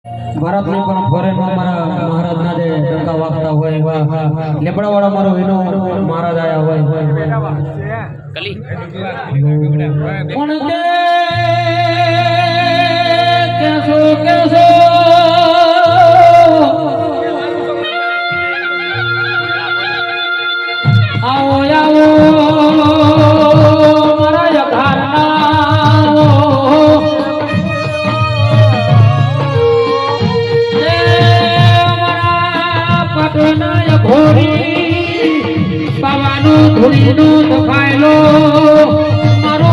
ભારતનો પણ ફોરેન મારા મહારાજના જે ડંકા વાગતા હોય એવા લેપડાવાળા મારો વિનો મહારાજ આયા હોય કલી પણ કેસો કેસો આવો આવો મારા યથારના ધૂળીનો દફાયેલો મારો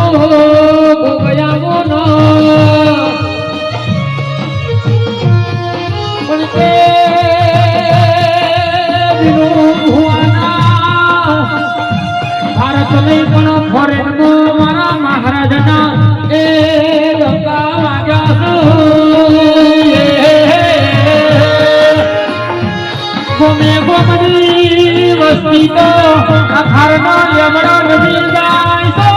ગોગયાવો ન પણ તે ભારત નહીં પણ ફોરેનમાં મારા મહારાજના એ ડંકા વાગ્યા ગોમે ગોમની વસ્તી તો અખારના યમડા નદી જાય તો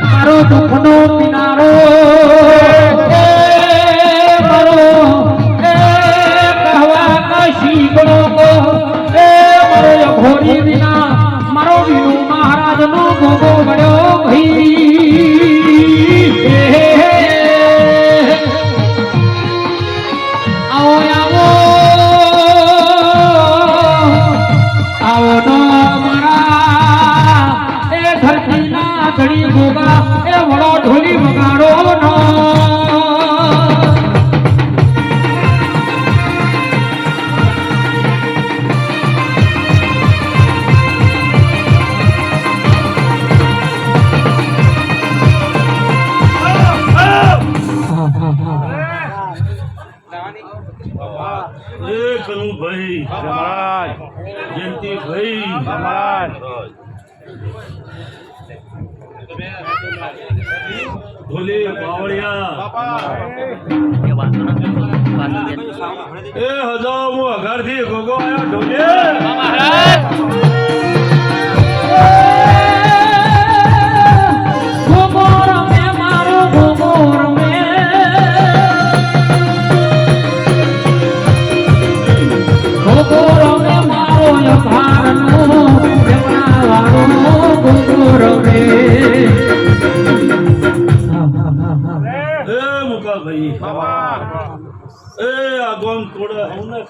મારો દુઃખનો કિનારો મારો કહેવા કશી ગણો એ મારો ઘોડી વિના મારો વિનુ મહારાજનો ગોગો મળ્યો ભાઈ આવો આવો આવો નો મારા એ ધરતીના ઘડી ગોગા એ વડો ઢોલી વગાડો નો ભાઈ જયંતિ ભાઈ ભોલે બાવળિયા એ હજાર હું અઘાર થી ગોગો આવ્યો ઢોલે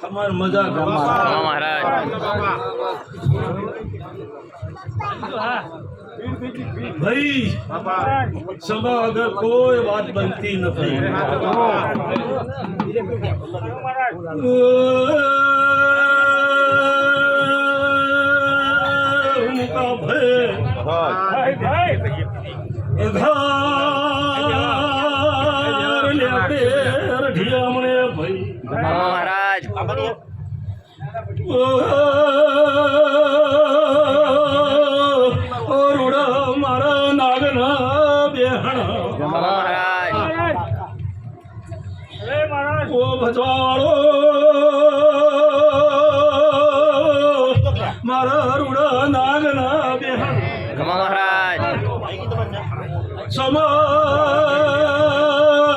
ખમાર મજા ભાઈ સભા અગર કોઈ વાત બનતી નથી મહારાજ મારા નાગના બેહણ ઓ ભજવાળો મારા રૂડા નાગના બેહણ મહારાજ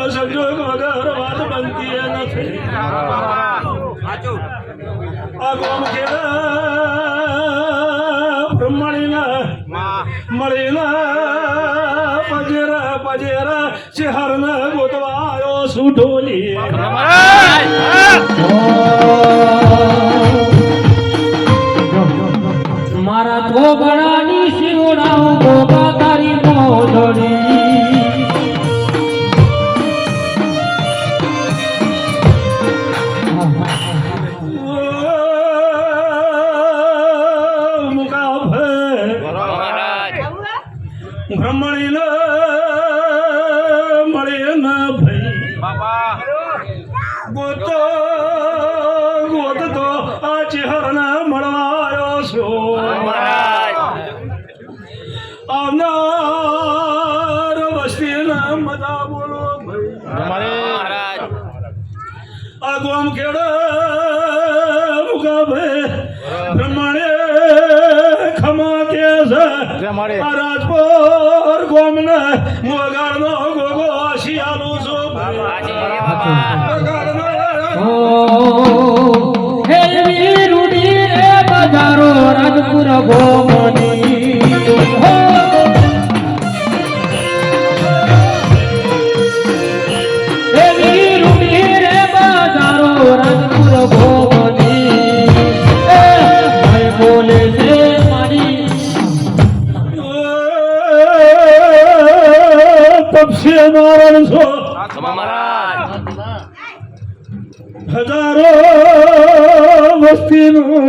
સંજોગ વગર વાત બનતી નથી આ ગોમ બ્રહ્મણીના મળીના પજેરા પજેરા શહેરના ગોતવાયો સુઢોલી મારા ધોબડાની શિવડાઓ ગોગા તારી મોઢડી બ્રહ્મણી મળે ન ભાઈ ગોતો ગોતતો આ ચહેરના મળવાયો છો આવનાર વસ્તીના મજા બોલો ભાઈ આ ગોમ ખેડ મુકા ભાઈ બ્રહ્મણે ખમા કે છે રાજપોર ગોમને મોગાળનો ગોગો શિયાળું છો હેલવી રૂડી રે બજારો રાજપુર ગોમની હેલવી રૂડી રે બજારો રાજપુર ગોમની ભાઈ બોલે છે મારી તપસે નારાયણ છો હજારો વસ્તીનું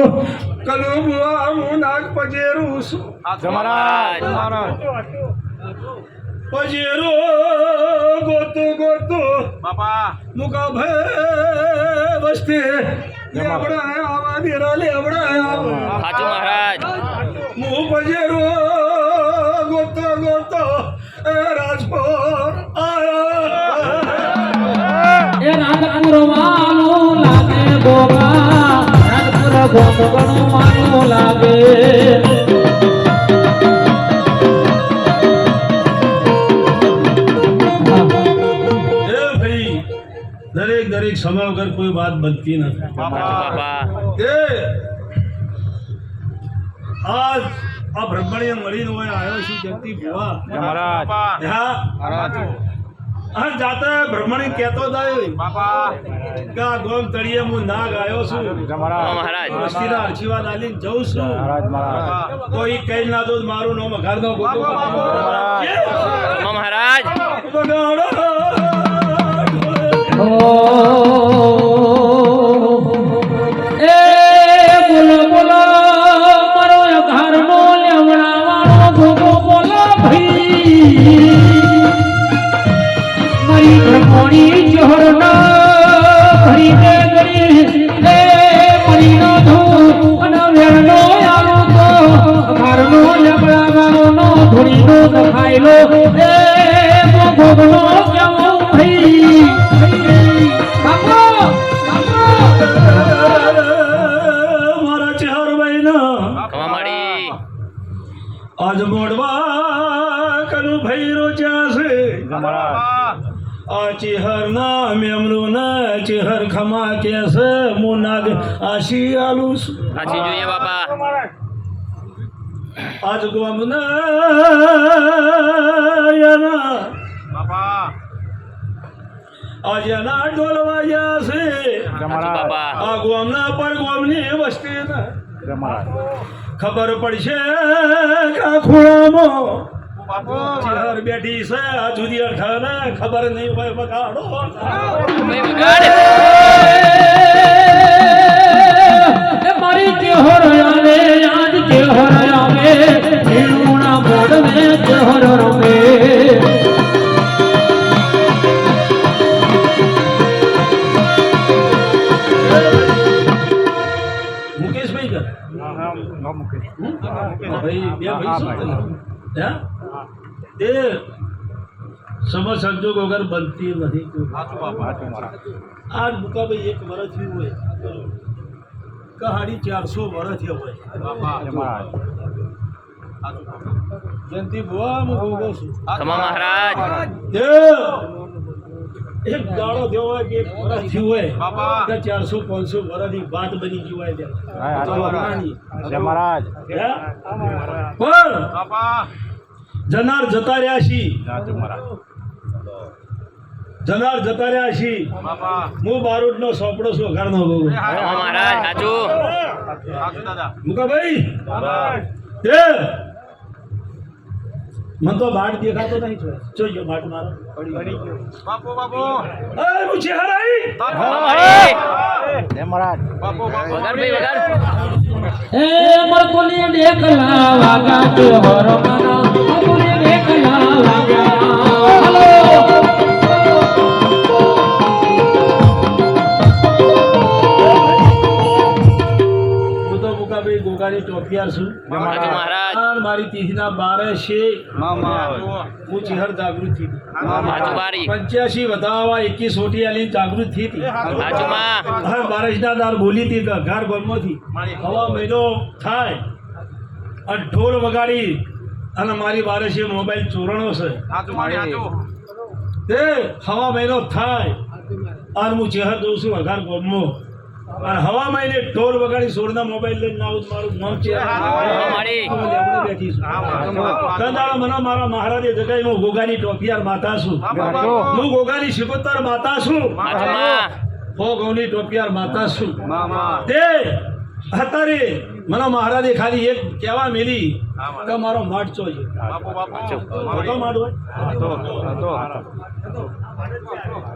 કલુબુઆ નાગ પજેરું છું પજેરો ગોતો ગોતો મુકા ભાઈ વસ્તી લેબડા આવા દેરા લેબડા હું પજેરો ગોતો ગોતો રાજકોટ એ રાજપુર માનું લાગે ગોગા રાજપુર ગોગણું માનું લાગે દરેક સમય વગર કોઈ વાત બનતી નથી આજ આ બ્રહ્મણ્ય મળીને હોય આવ્યો છું જગતી ભુવા હા જાતા બ્રહ્મણી કહેતો થાય કે આ ગોમ તળિયે હું નાગ આવ્યો છું વસ્તીના આશીર્વાદ આલીને જઉં છું કોઈ કઈ ના દો મારું નામ અઘાર નો ગોતો મહારાજ એ બોલો બોલો મારો ઘરનો લેવડા વાળો ગોગો બોલો ભાઈ મારી ઘરમોણી જોહરના ભરીને ગરી એ મરીનો ધૂ અને વેણનો આલો તો ઘરનો લેવડા વાળોનો ધૂળીનો દખાયેલો એ ગોગનો કેવો ભાઈ મારા ચાર મહિના આજ મોડવા કનું ભૈરો ચાસે આ ચેહર ના મેમરું ના ચેહર ખમા કેસે હું નાગ આશી આલું છું જોઈએ બાપા આજ ગોમ ના આજ એના ઢોલ વાગ્યા છે બાપા આ ગોમના પર ગોમની વસ્તી ખબર પડશે કે આ ખૂણામાં ચેહર બેઠી છે આ જુદી અડખાને ખબર નહીં હોય બગાડો એ મારી ચેહર આવે આજ ચેહર આવે ભીણુણા મોડવે ચેહર રમે મુકેશભાઈ કર ભાઈ બે ભાઈ શું કરે? હે? એ સમજ સંજોગ વગર બનતી નથી આ મુકાભાઈ એક વર્ષ થયું હોય કહાડી 400 વર્ષ થયા હોય જયંતિ ભુવા હું ગોગો છું મહારાજ એક દાડો થયો હોય કે એક વર્ષ થયું હોય કે 400-500 વર્ષની વાત બની ગઈ હોય ત્યાં પણ જનાર જતા રહ્યા છી જનાર જતા રહ્યા છી હું બારૂદ નો સોપડો છું ઘર નો ગોગો મહારાજ સાચું મુકાભાઈ એ મન તો બાટ દેખાતો નહીં જોજો બાટ મારો એ મુછે હરાઈ એ મરકોલી દેખલા વાગા ચેહર માના મરકોલી દેખલા વાગા હાલો ગોગાની ચોકિયાર છું મહારાજ મારી તીથના 12 છે હું ચેહર જાગૃત થી 85 વધાવા 21 સોટી આલી જાગૃત થી હા બારસના દાર બોલી હતી ઘર ગોમમાંથી હવા મહિનો થાય અને ઢોલ વગાડી અને મારી બારસે મોબાઈલ ચોરણો છે તે હવા મહિનો થાય અને હું ચહેર જોઉં છું વઘાર ગોમમાં અને હવામાં એને ઢોલ વગાડી સોરના મોબાઈલ લઈને આવું મારું નામ છે બેઠી છું કંદાળો મને મારા મહારાજે જગાઈ હું ગોગાની ટોપિયાર માતા છું હું ગોગાની શિકોતર માતા છું હો ગૌની ટોપિયાર માતા છું તે અત્યારે મને મહારાજે ખાલી એક કહેવા મેલી કે મારો માટ જોઈએ હતો માટ હોય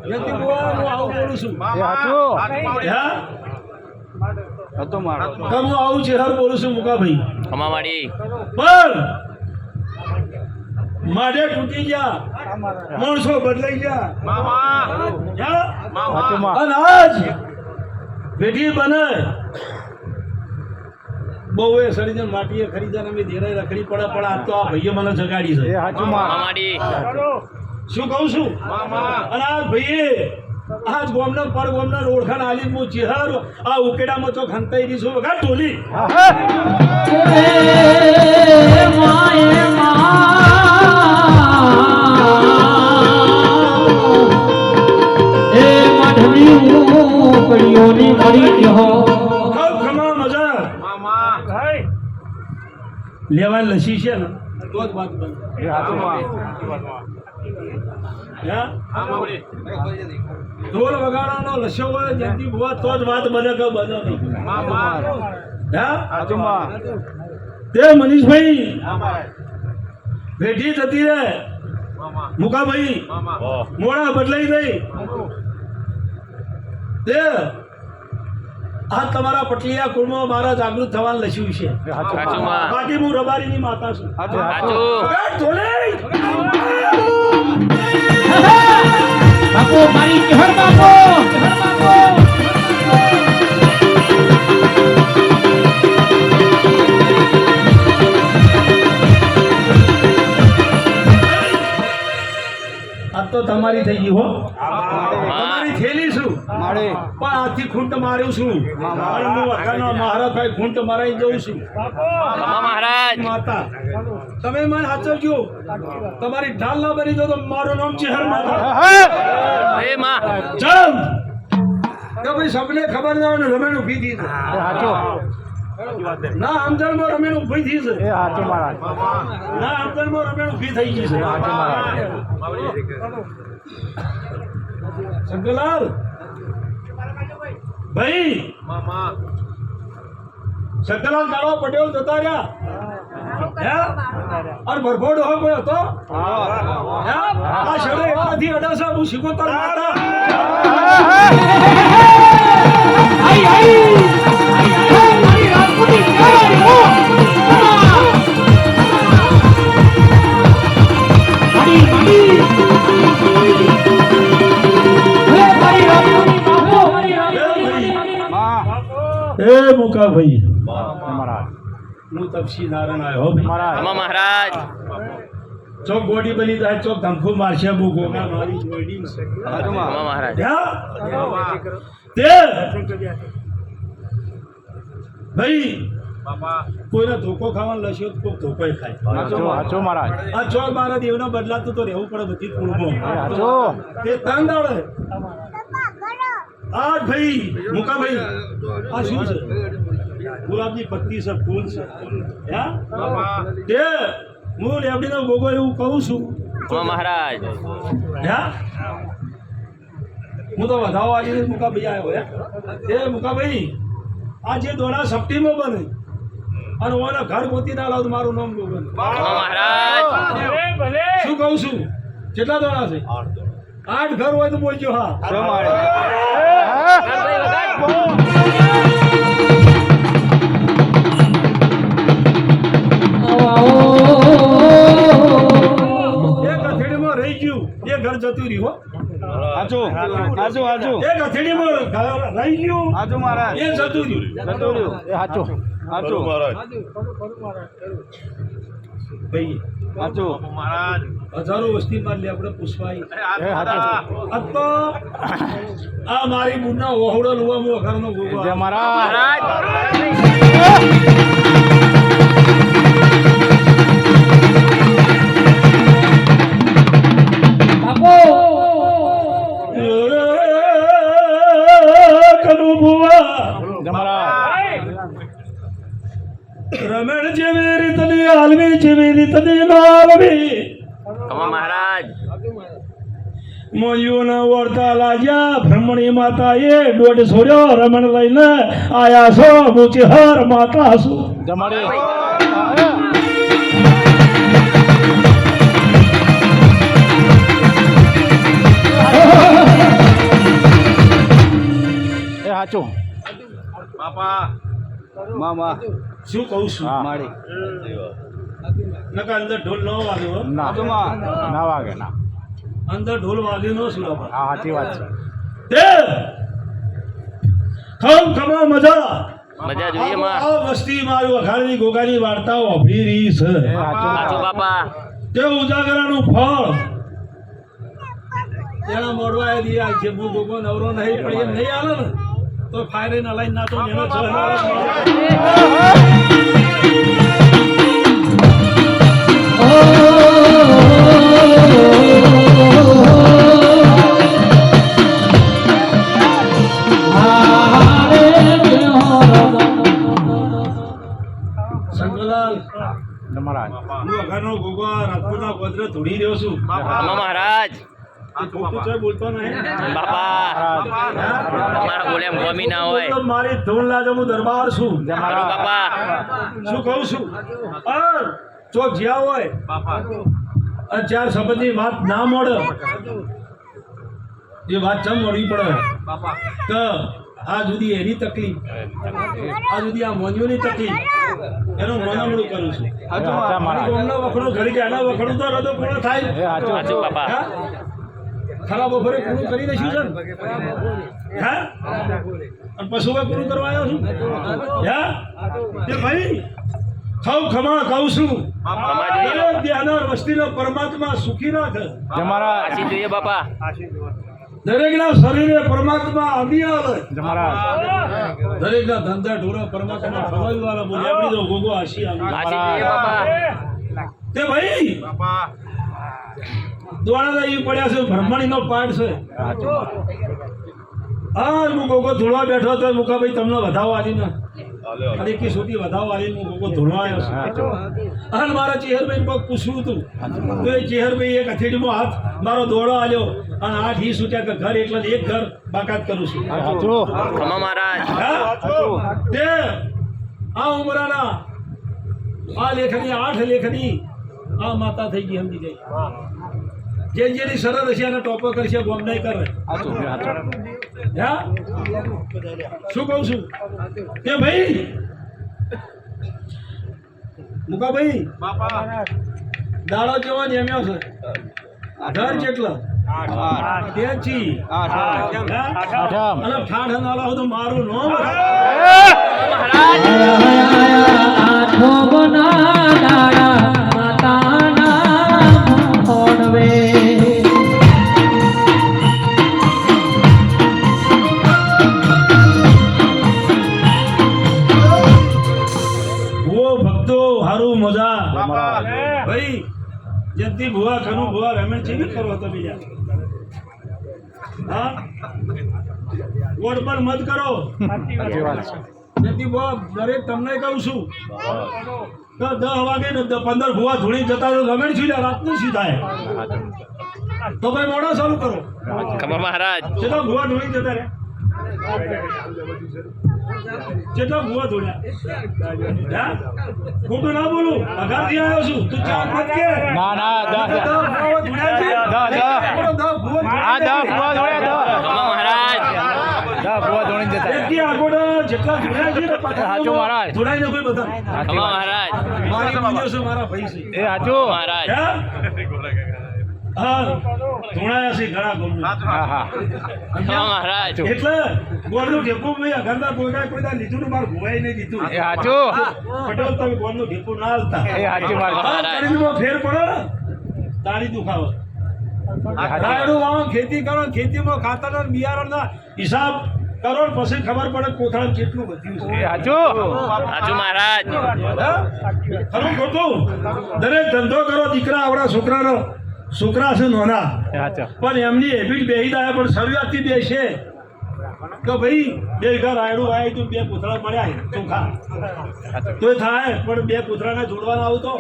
યતિ બુઆ, હું આવું બોલું છું હા? તો હું આવું ચહેર બોલું છું મુકાભાઈ અમાવાડી પણ માઢે તૂટી ગયા માણસો બદલાઈ ગયા અને આજ બેટી બને બહુ એ સરીજન માટીએ ખરીદા અમે ધીરે રખડી પડે પણ આજ તો આ ભાઈએ મને જગાડી છે અમાવાડી શું કહું છું અને આ ભાઈએ આજ ગોમના પર ગોમના ઓળખાણ આલી હું ચિહર આ ઉકેડામાં તો ખંતાઈ દી છું વગા ટોલી ખમા મજા લેવા લસી છે ને તો જ વાત બને ઢોલ વગાડવાનો લસ્યો હોય જેથી બુઆ તો જ વાત બને કે બને નહીં તે મનીષભાઈ ભેટી જતી રે મુકાભાઈ મોડા બદલાઈ ગઈ તે આ તમારા પટલિયા કુળમાં મારા જાગૃત થવાનું લસ્યું છે બાકી હું રબારીની માતા છું બાપુ મારી ચહેર બાપુ આ તો તમારી થઈ ગઈ હો તમારી થેલી છું પણ આથી ખૂંટ માર્યું છું અને હું વખાનો મહારાજભાઈ ખૂંટ મારાઈ જઉં છું મહારાજ માતા તમે મને સાચવજો તમારી ઢાલ ના બની જો તો મારું નામ ચહેર માતા એ માં ચાલ કે ભાઈ સબને ખબર ના હોય ને રમેણ ઊભી થઈ છે ના સમજણમાં રમેણ ઊભી થઈ છે ના સમજણમાં રમેણ ઊભી થઈ ગઈ છે શંકરલાલ ભાઈ શંકરલાલ ગાળો પટેલ જતા રહ્યા અને ભરભોડ હો કોઈ હતો આ શેડે એટલાથી અડાસા હું શીખોતર માતા એ મુકાભાઈ હું તપસી નારાયણ આવ્યો મહારાજ ચોક ગોડી બની જાય ચોક ધમફુ મારશે બુ ગોગા મારી જોડી મહારાજ તે ભાઈ કોઈને ધોકો ખાવાનું લસ્યો તો કોઈ ધોકો ખાય આ ચોક મારા દેવનો બદલાતું તો રહેવું પડે બધી કુળમાં તે તંગ આવડે આ ભાઈ મુકાભાઈ આ શું છે ગુલાબની પત્તી છે ફૂલ છે તે હું લેવડીનો ગોગો એવું કહું છું મહારાજ હું તો વધાવો આવી મુકાભાઈ આવ્યો એ મુકાભાઈ આ જે દોડા સપ્ટીમાં બને અને ઓના ઘર ગોતી ના લાવ મારું નામ ગોગો મહારાજ શું કહું છું કેટલા દોડા છે 8 ઘર હોય તો બોલજો હા એક અથેડીમાં રહી ગયું એ ઘર જતું રહ્યું એક અથેડીમાં રહી ગયું એ જતું રહ્યું ભાઈ હજારો વસ્તી માં લે આપણે પુષ્પાઈ આ તો આ મારી બુના ઓહડો લુવા મો ઘરનો ગોગો મહારાજ બાપુ રમણ જેવી રીતની હાલવી જેવી રીતની લાલવી કમા મહારાજ મોયુના વળતા લાગ્યા બ્રહ્મણી માતાએ દોઢ છોડ્યો રમણ લઈને આયા છો મૂચી હર માતા છું જમાડે એ હાચું મામા શું કહું છું માડી નકા અંદર ઢોલ ન વાગ્યો હો. ના વાગે ના અંદર ઢોલ વાગ્યો ન શું હા સાચી વાત છે તે ખમ ખમા મજા મજા જોઈએ માં આ વસ્તી મારું અખાડની ગોગાની વાર્તાઓ અભરી રહી છે એ હાચું સાચું બાપા તે ઉજાગરાનું ફળ એના મોડવા એ દિયા છે હું ગોગો નવરો નહીં પણ એમ નહીં આલે ને તો ફાયરે ના લઈને ના તો એનો છ શંકરલાલ જમારાજ હું અખાડનો ગોગો રાજપૂતના ગોત્રે ધૂળી રહ્યો છું કમા મહારાજ એ ખોટું છે બોલતો નહીં બાપા તમારા બોલે એમ ગમી ના હોય મતલબ મારી ધૂન લાગે હું દરબાર છું સારું બાપા શું કહું છું અર ચોક જ્યાં હોય અને ચાર શબ્દની વાત ના મળે એ વાત ચમ મળવી પડે કે આ જુદી એની તકલીફ આ જુદી આ મોંજોની તકલીફ એનું મનામણું કરું છું એમના વખણું ઘડી કે એના વખણું તો હૃદય પૂર્ણ થાય એ હાચું સાચું બાપા હા? ખરાબ બપોરે પૂરું કરી દઈશું છે ને? હા અને પછી હવે પૂરું કરવા આવ્યો છું હા તે ભાઈ ખમ ખમા કહું છું કમા જોઈએ દરેક ધ્યાન વસ્તીનો પરમાત્મા સુખી ના થાય જમારા સાચી જોઈએ બાપા દરેકના શરીરે પરમાત્મા આંધી આવે જમારા દરેકના ધંધા ઢોરા પરમાત્મા ખવાઈ વાળા બોલે આપણી તો ગોગો આશી આવી સાચી જોઈએ બાપા તે ભાઈ દોડા એ પડ્યા છે બ્રહ્મણીનો પાઠ છે હા હું ગોગો ધોળવા બેઠો તો મુકાભાઈ તમને વધાવો આલી ને અને એકી સોટી વધાવો આલી હું ગોગો ધોળવા આવ્યો છું અને મારા ચેહરભાઈ પગ પૂછવું હતું તો એ ચેહરભાઈ એક હથેળીમાં હાથ મારો દોડો આલ્યો અને આઠ ઈ છૂટ્યા કે ઘર એટલે એક ઘર બાકાત કરું છું હાચું કમા મહારાજ હા? તે આ ઉમરાના આ લેખની 8 લેખની આ માતા થઈ ગઈ સમજી ગઈ જેની સરળ હશે એને ટોપો કરશે બોમ્બ નહીં કરે હાચું હાચું હા શું કહું છું કે ભાઈ મુકાભાઈ દાડો કેવો જેમ્યો છે ઘર કેટલો તેજી આઠમ. અને ઠાઠ ના લાવો તો મારું નો આઠો બના દાડા માતાના ઓણવે ભૂવો ભક્તો હારું મજા ભાઈ જયંતિ ભુવા કનુ ભુવા રમેશ જેવી કરો તમે યાર હા વોટ પર મત કરો સાચી વાત છે જયંતિ ભુવા દરેક તમને કહું છું તો 10 વાગે ને 15 ભુવા ધોણી જતા તો રમેશ શું રાતનું શું થાય હાચું તો ભાઈ મોડા ચાલુ કરો કમા મહારાજ કેટલા ભુવા ધોણી જતા રે કેટલા ભુવા ધોળ્યા હા ખોટું ના બોલું અગારથી આવ્યો છું તું ચાર મત કે ના ના દસ ભુવા ધોળ્યા છે? દસ ભુવા જોડ્યા કમા મહારાજ દસ ભુવા જોડીને જતા એકથી આગળ જેટલા ધોળ્યા છે ને હાચું મહારાજ. ધોળાઈ ને કોઈ બધા કમા મહારાજ મારી પૂજો છે મારા ભાઈ છે એ હાચું મહારાજ હા ધોળાયા છે ઘણા ગોમનું. હા હા કમા મહારાજ એટલે ગોળનું ઢેપું ભાઈ અગરદા કોઈ લીધું ને મારે ભોવાઈ નહીં દીધું એ હાચું પટેલ તમે ગોળનું ઢેપું ના હાલતા એ હાચી વાત છે. શરીરમાં ફેર પડે ને તાળી દુખાવે રાયડું વાવો ખેતી કરો ખેતીમાં ખાતરના ને બિયારણના હિસાબ કરો ને પછી ખબર પડે કોથળામાં કેટલું વધ્યું એ છે હાચું સાચું મહારાજ હા? ખરું ખોટું દરેક ધંધો કરો દીકરા આવડા છોકરા છે નોના એ હાચું પણ એમની હેબિટ બેહી જાય પણ શરૂઆતથી બેસે કે ભાઈ બે ઘર રાયડું આવ્યું તું, બે પૂતળા મળ્યા ચોખા તોય થાય, પણ બે પૂતળાને જોડવાના આવું તો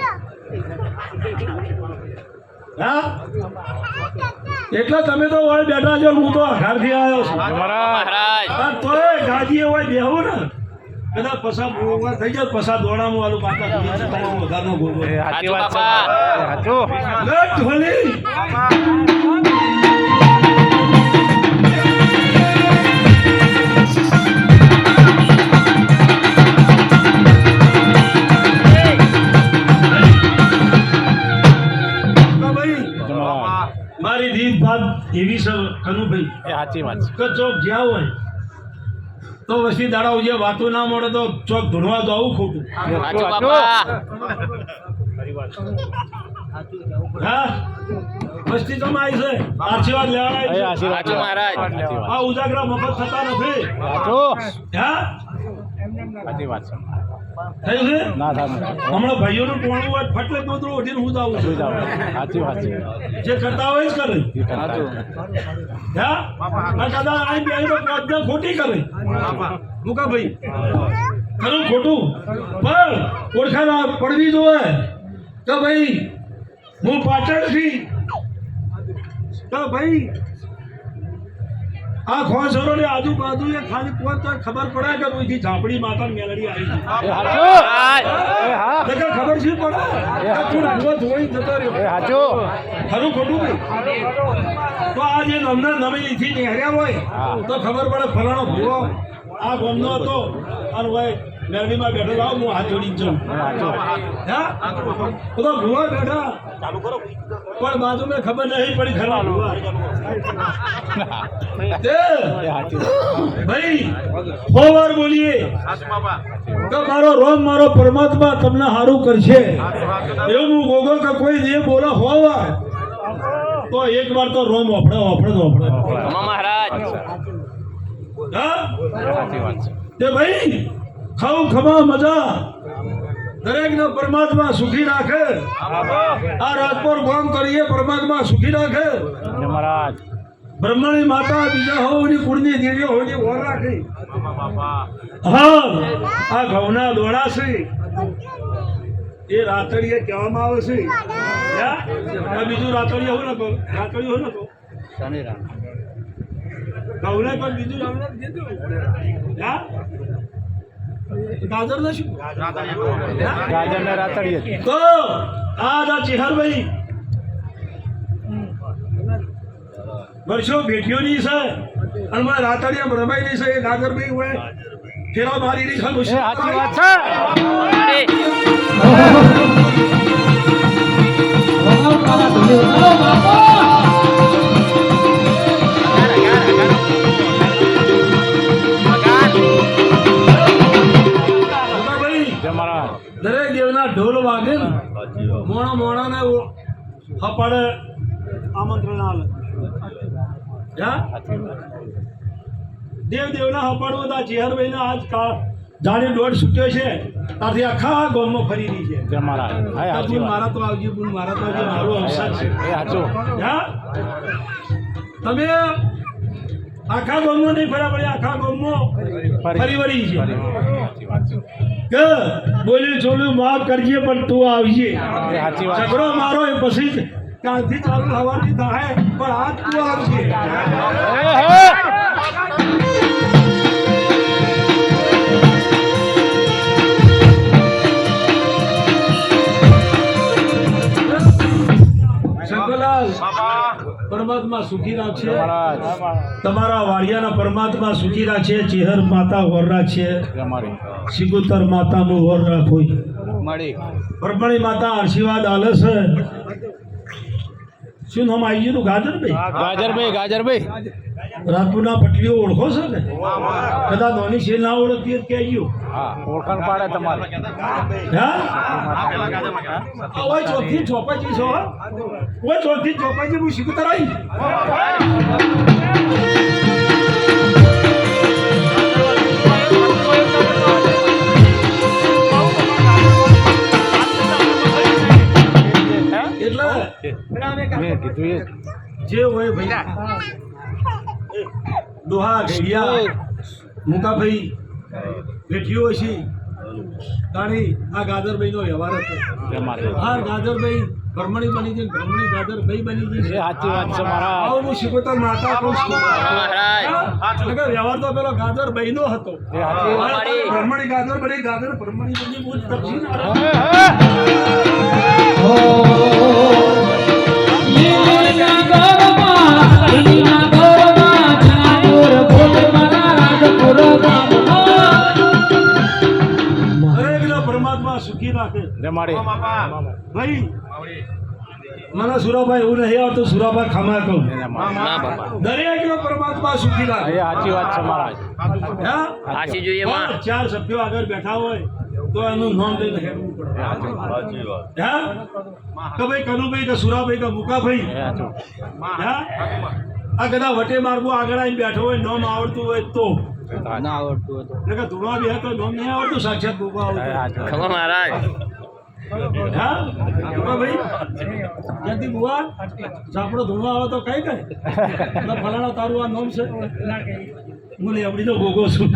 હા, એટલે તમે તો હોય બેઠા છો, હું તો ઘરથી આવ્યો છું. મહારાજ તોય ગાજીએ હોય બેહું ને કદાચ પસા બોવા થઈ જાય, પસા દોડામાં વાળું પાછા વધારનો ગોળો સાચી વાત છે સાચું લટ ઢોલી. મારી રીત બાદ એવી છે કનુભાઈ એ સાચી વાત છે કે ચોક જ્યાં હોય તો વસ્તી દાડા જે વાતો ના મળે તો ચોક ધૂણવા તો આવું ખોટું. સાચું બાપા હા વસ્તી તો માય છે, આશીર્વાદ એ લેવાય આશીર્વાદ સાચું મહારાજ. સાચી વાત. આ ઉજાગરા મફત થતા નથી. સાચું હા સાચી વાત છે થયું છે. ના થાય હમણાં ભાઈઓનું ટોણું હોય ફટલે પોતરું ઉઠીને હું જ આવું છું. સાચી વાત છે જે કરતા હોય જ કરે. એ કરતા. હા આ કદાચ આ બે તો પ્રજ્ઞા ખોટી કરે મુકા ભાઈ, ખરું ખોટું પણ ઓળખાણ પડવી જોઈએ કે ભાઈ હું પાટણથી, તો ભાઈ આ ખોસરો ને આજુબાજુ એ ખાલી કોણ તો ખબર પડે કે કોઈથી ઝાપડી માતા મેલડી આવી છે. એ સાચું એ હા તો કે ખબર છે પડે આ તું ભૂવો ધોઈ જતો એ રહ્યો. સાચું ખરું ખોટું ભાઈ, તો આ જે નમના નવીથી નેહર્યા હોય તો ખબર પડે ફલાણો ભૂવો આ ગોમનો હતો અને ભાઈ મેરડીમાં બેઠો લાવ હું હાથ જોડી જાઉં. હા તો ભૂવા બેઠા પણ બાજુ મેં ખબર નહીં પડી ખરા ભૂવા એ તે સાચી ભાઈ હો વાર બોલીએ તો મારો રોમ મારો પરમાત્મા તમને સારું કરશે એવું હું ગોગો કે કોઈ જે બોલો હો વાર તો એક વાર તો રોમ ઓફળે મહારાજ હા સાચી વાત છે તે ભાઈ ખાવ ખમા મજા દરેક ને પરમાત્મા સુખી રાખે. આ રાજપોર ગામ કરીએ પરમાત્મા સુખી રાખે. ને મહારાજ બ્રહ્માની માતા બીજા હોવની કુળની દેવીઓ હોવની ઓર રાખી. હા આ ઘઉંના દોડા છે એ રાતડીએ કહેવામાં આવે છે. હે? આ બીજું રાતડીએ હોય ને કહો, રાતડીએ હોય ને કહો. ઘઉંને પણ બીજું નામ નથી દીધું. હા? ગાજર ને શું? ગાજર ને રાતડીએ તો આ ચિહરભાઈ વર્ષો ભેટીઓની છે અને મને રાતડિયા રમાઈની છે. એ ગાગરભાઈ હોય ફેરા મારી એ સાચી વાત છે જય મહારાજ દરેક દેવના ઢોલ વાગે ને મોણા ને હપાડે આમંત્રણ આલે. દેવના હપાડવું હતા ચેહરભાઈ ને આજ જાણે દોઢ છૂટ્યો છે ત્યાંથી આખા ગામમાં ફરી રહી છે. જય મહારાજ હા સાચી વાત મારા તો આવજો પણ મારા તો આવજો મારું અવસાદ છે. એ સાચું હા તમે આખા ગામમાં નહીં ફર્યા પડે આખા ગામમાં ફરી વળી છે સાચી વાત છે કે બોલ્યું ચોલ્યું માફ કરજે પણ તું આવજે. એ સાચી વાત ઝઘડો મારો એ પછી જ કાલથી ચાલુ થવાની થાય પણ આજ તું આવજે. શંકરલાલ પરમાત્મા સુખી રાખશે. મહારાજ તમારા વાડિયાના પરમાત્મા સુખી રાખશે. ચેહર માતા વર રાખશે. જય મારી સિગુતર માતાનું વર રાખો. મળી પરમણી માતા આશીર્વાદ આલે છે. શું નામ આવી ગયું ગાજરભાઈ? ગાજરભાઈ રાજપુરના પટલીઓ ઓળખો છો ને? કદાચ નોની છે ના ઓળખતી જ કહેજો. હા ઓળખાણ પાડે તમારે હા ઓય ચોથી ચોપાજી છો. ઓય ચોથી ચોપાજી હું શીખું તરાઈ. એટલે મેં કીધું એ જે હોય ભાઈ ડોહા ઘેડિયા મુકાભાઈ બેઠ્યો છે તાણી આ ગાજરભાઈ નો વ્યવહાર હતો. આ ગાજરભાઈ બ્રહ્મણી બની ગઈ, બ્રહ્મણી ગાજરભાઈ બની ગઈ છે. સાચી વાત છે મારા આવું હું શીખવતા માતા કહું છું. મહારાજ એટલે કે વ્યવહાર તો પેલો ગાજરભાઈ નો હતો. બ્રહ્મણી ગાજર બની, ગાજર બ્રહ્મણી બની, બહુ તપસી ના દરેકને પરમાત્મા સુખી રાખે. જમાડી ભાઈ મને સુરાભાઈ એવું નહીં આવતું, સુરાભાઈ ખમા કહું. ના બાપા દરેકને પરમાત્મા સુખી રાખે. સાચી વાત છે મહારાજ હા? હાચી જોઈએ માં પણ ચાર સભ્યો આગળ બેઠા હોય તો એનું નામ લઈને હેડવું પડે. હા? કે ભાઈ કનુભાઈ કે સુરાભાઈ કે મુકાભાઈ, હા? આ કદાચ વટે માર્ગો આગળ આવીને બેઠો હોય, નામ આવડતું હોય તો ના આવડતું હતું એટલે કે ધૂણવા બે તો નામ નહીં આવડતું, સાક્ષાત ભોગવા આવડતું. ખમા મહારાજ હા ભાઈ ક્યાંથી બુવા સાપડો ધૂણવા આવે તો કઈ કઈ ફલાણા તારું આ નામ છે, હું લેવડી તો ભોગો છું.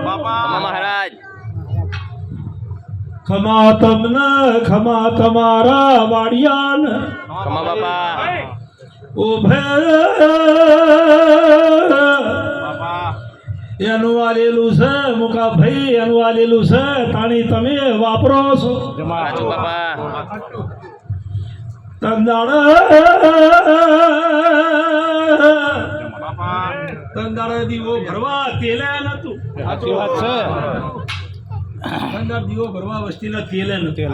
ખમા મહારાજ ખમા તમને ખમા તમારા વાડિયાન ખમા બાપા ઉભે એનું વાલેલું છે મુકાભાઈ, એનું વાલેલું છે તાણી તમે વાપરો છો. હાચું બાપા તંદાળે દીવો ભરવા તેલે નતું. સાચી વાત છે તંદાળ દીવો ભરવા વસ્તીના તેલે નતું.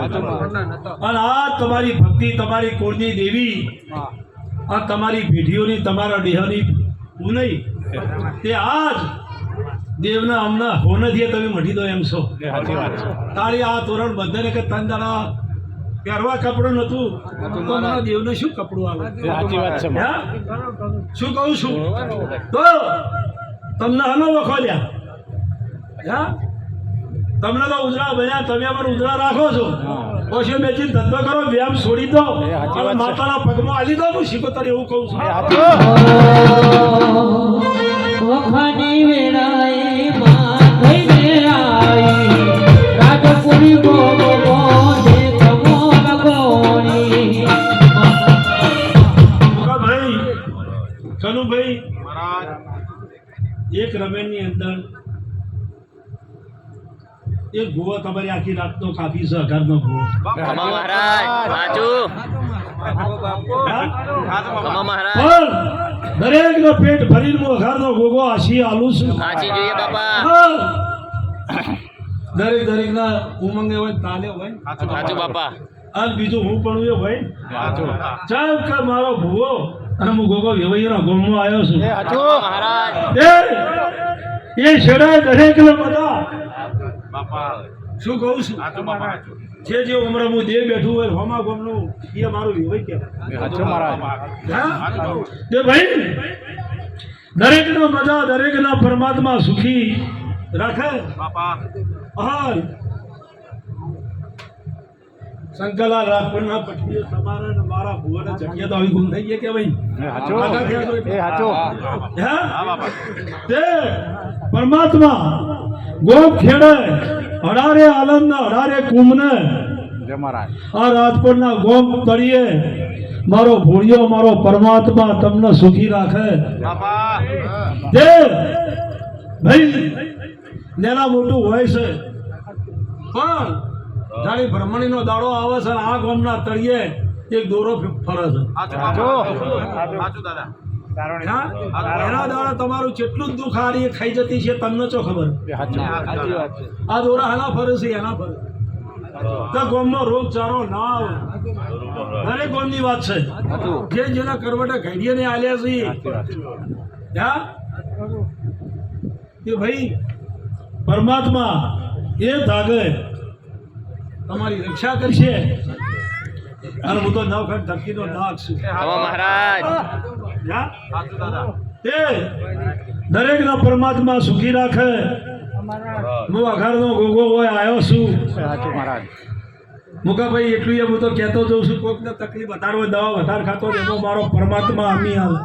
અને આ તમારી ભક્તિ, તમારી કુળની દેવી, આ તમારી પેઢીઓની, તમારા દેહની પૂનઈ, તે આજ દેવના હમણાં હો નથી તમે મઢી દો એમ છો. સાચી વાત છે તાળી આ તોરણ બધાને કે તંદાળા પહેરવા કપડું નતું તો મારા દેવને શું કપડું આવે? સાચી વાત છે હા? શું કહું છું તો તમને હનો વખોલ્યા. હા? તમને તો ઉજળા બન્યા, તમે પણ ઉજળા રાખો છો. પછી મેચીને ધંધો કરો, વ્યાયામ છોડી દો અને માતાના પગમાં આલી દો. હું શીખોતર એવું કહું છું. વખાની વેળાએ માં થઈને આવી રાજપુરી ગોગો ગોધે ખમો લગોણી. ભાઈ કનુભાઈ એક રમેણની અંદર એક ભૂવો તમારી આખી રાતનો કાફી છે, અઘારનો ભૂવો. ખમા મહારાજ હાચું હા? ખમા મહારાજ પણ દરેકનો પેટ ભરીને હું અઘારનો ગોગો આશી આલું છું. હાચી જોઈએ બાપા હા. દરેકના ઉમંગે હોય, તાલે હોય. હાચું બાપા અને બીજું હું પણ હોય સાચું ચાલ કે મારો ભૂવો અને હું ગોગો વેવાઈના ગોમમાં આવ્યો છું. ખમા મહારાજ એ છેડાય દરેકને બધા શું કહું છું, જે ઉમરા હું દેવ બેઠું હોય હોમા ગોમનું એ મારું વેવાઈ કહેવાય. સાચું મહારાજ હા? તે ભાઈ દરેકનો મજા, દરેકના પરમાત્મા સુખી રાખે. હા શંકરલાલ રાજપુરના પઠીઓ તમારા ને મારા ભુવને જગ્યા તો આવી ગુમ થઈ ગયા કે ભાઈ? હા? તે પરમાત્મા ગોપ ખેડે અઢારે આલમ અઢારે કુંભને જય મહારાજ આ રાજપુરના ગોપ તળીએ મારો ભોળિયો, મારો પરમાત્મા તમને સુખી રાખે. તે ભાઈ નેના મોટું હોય છે પણ જાણી બ્રહ્મણીનો દાડો આવે છે અને આ ગોમના તળિયે એક દોરો ફરે છે. હા? એના દાડા તમારું જેટલું જ દુઃખ આ રીએ ખાઈ જતી છે તમને ચો ખબર? આ દોરા હાના ફરે છે એના ફરે તો ગોમનો રોગચાળો ના આવે. દરેક ગોમની વાત છે જે જેના કરવટે ઘડીને આલ્યા છે. હા? કે ભાઈ પરમાત્મા એ ધાગે તમારી રક્ષા કરશે. અને હું તો નવખંડ ધરતીનો નાગ છું. ખમા મહારાજ હા? તે દરેકના પરમાત્મા સુખી રાખે. હું અઘારનો ગોગો હોય આવ્યો છું. સાચું મહારાજ. મુકાભાઈ એટલું એ હું તો કહેતો જઉં છું, કોઈકને તકલીફ વધારે હોય, દવા વધારે ખાતો હોય, એનો મારો પરમાત્મા અમી આવે.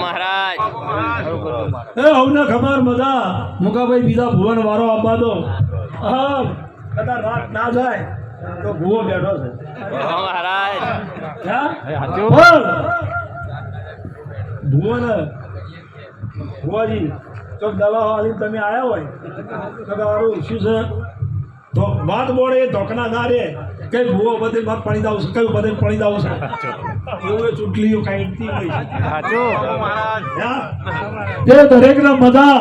મહારાજ એ હવને ખબર બધા મુકાભાઈ બીજા ભુવન વારો આપવા દો. હા કદાચ રાત ના જાય તો ભૂવો બેઠો છે. મહારાજ હા? સાચું. બોલ. ભુવન ભુવાજી ચોક દવા વાળી તમે આવ્યા હોય તો મારું શું છે તો વાત બોલે એ ધોકના ના રે કઈ ભૂવો બધે વાત પાણી દાવ છે, કયું બધે પાણી દાવ છે, એવું એ ચૂંટલીઓ કાઢતી હોય છે. સાચું. હા? તે દરેકના બધા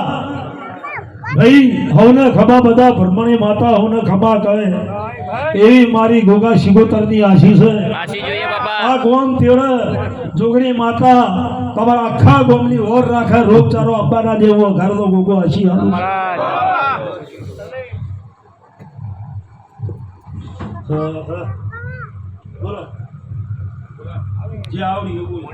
ભાઈ હવને ખભા બધા બ્રહ્મણી માતા હવને ખભા કહે એવી મારી ગોગા શિગોતરની આશીષ છે. આશી જોઈએ બાપા. આ ગોમ તેડે જોગણી માતા તમારા આખા ગોમની ઓર રાખે, રોગચારો અબ્બાના દેવો ઘરનો ગોગો હસી હાલું. મહારાજ. બોલો જે આવડી એવું બોલો.